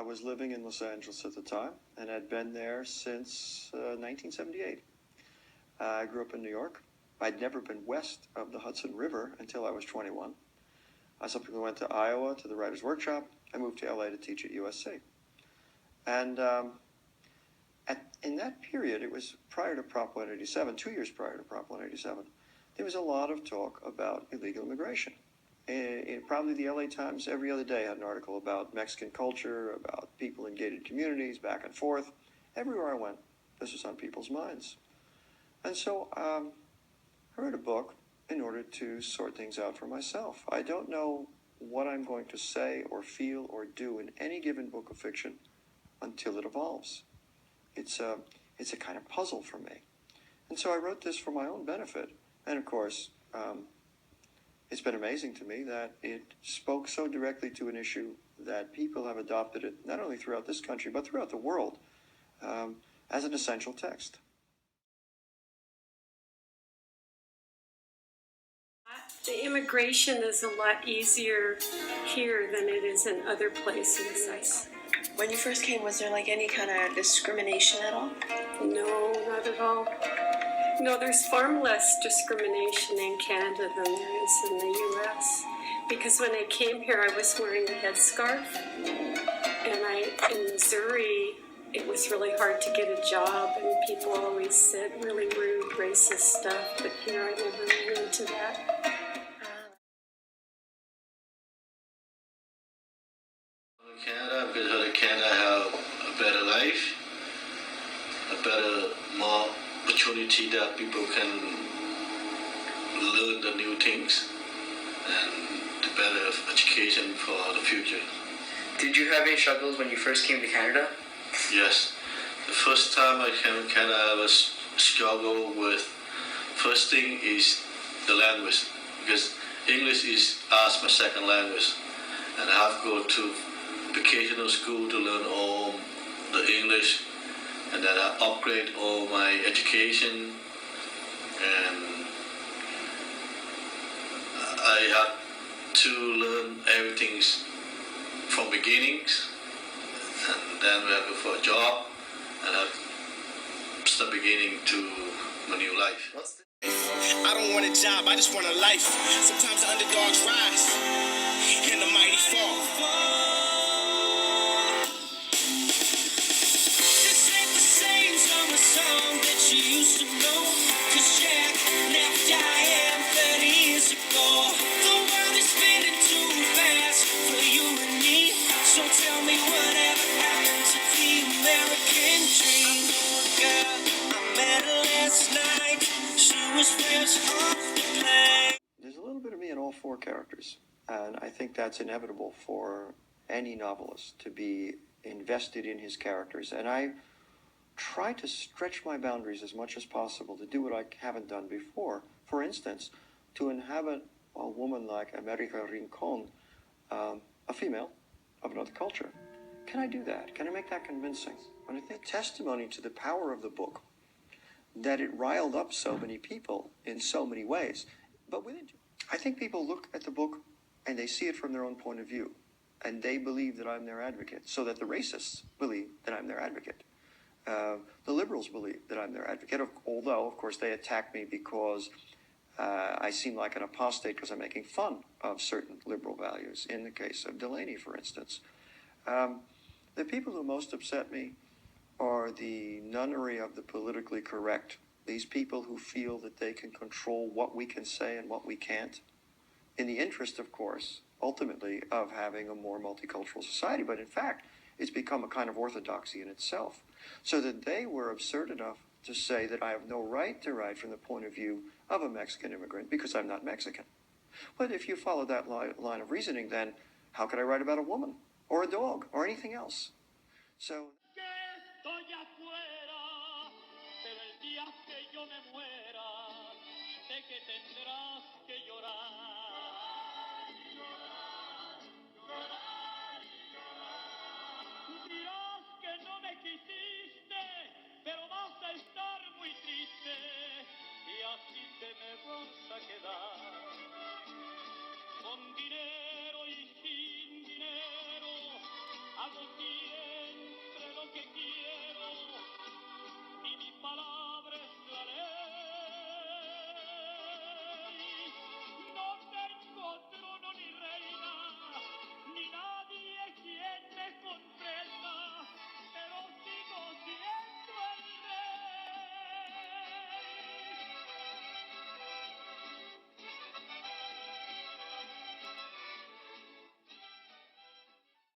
was living in Los Angeles at the time and had been there since 1978. I grew up in New York. I'd never been west of the Hudson River until I was 21. I subsequently went to Iowa to the Writers' Workshop. I moved to LA to teach at USC. And in that period, it was prior to Prop 187, 2 years prior to Prop 187, there was a lot of talk about illegal immigration. Probably the LA Times every other day had an article about Mexican culture, about people in gated communities, back and forth. Everywhere I went, this was on people's minds. And so I wrote a book in order to sort things out for myself. I don't know what I'm going to say or feel or do in any given book of fiction until it evolves. It's a kind of puzzle for me. And so I wrote this for my own benefit. And of course, it's been amazing to me that it spoke so directly to an issue that people have adopted it, not only throughout this country, but throughout the world, as an essential text. The immigration is a lot easier here than it is in other places. When you first came, was there like any kind of discrimination at all? No, not at all. No, there's far less discrimination in Canada than there is in the U.S. Because when I came here, I was wearing a headscarf. And in Missouri, it was really hard to get a job, and people always said really rude, racist stuff. But here, I never ran into that. Canada, because Canada have a better life, a better, more opportunity that people can learn the new things, and the better education for the future. Did you have any struggles when you first came to Canada? Yes. The first time I came to Canada, I was struggle with, first thing is the language, because English is as my second language, and I have to go to vocational school to learn all the English, and then I upgrade all my education, and I had to learn everything from beginnings, and then we have to go for a job, and I start beginning to my new life. I don't want a job, I just want a life. Sometimes the underdogs rise, and the mighty fall. Song that you used to know, 'cause Jack left Diane 30 years ago. The world is spinning too fast for you and me, so tell me whatever happened to the American dream. Girl, I met her last night, she was fresh off the plane. There's a little bit of me in all four characters, and I think that's inevitable for any novelist, to be invested in his characters. And I try to stretch my boundaries as much as possible to do what I haven't done before. For instance, to inhabit a woman like America Rincon, a female of another culture. Can I do that? Can I make that convincing? And I think testimony to the power of the book, that it riled up so many people in so many ways. But I think people look at the book and they see it from their own point of view, and they believe that I'm their advocate, so that the racists believe that I'm their advocate. The liberals believe that I'm their advocate, although, of course, they attack me because I seem like an apostate because I'm making fun of certain liberal values, in the case of Delaney, for instance. The people who most upset me are the nunnery of the politically correct, these people who feel that they can control what we can say and what we can't, in the interest, of course, ultimately, of having a more multicultural society. But in fact, it's become a kind of orthodoxy in itself. So that they were absurd enough to say that I have no right to write from the point of view of a Mexican immigrant because I'm not Mexican. But if you follow that line of reasoning, then how could I write about a woman or a dog or anything else? So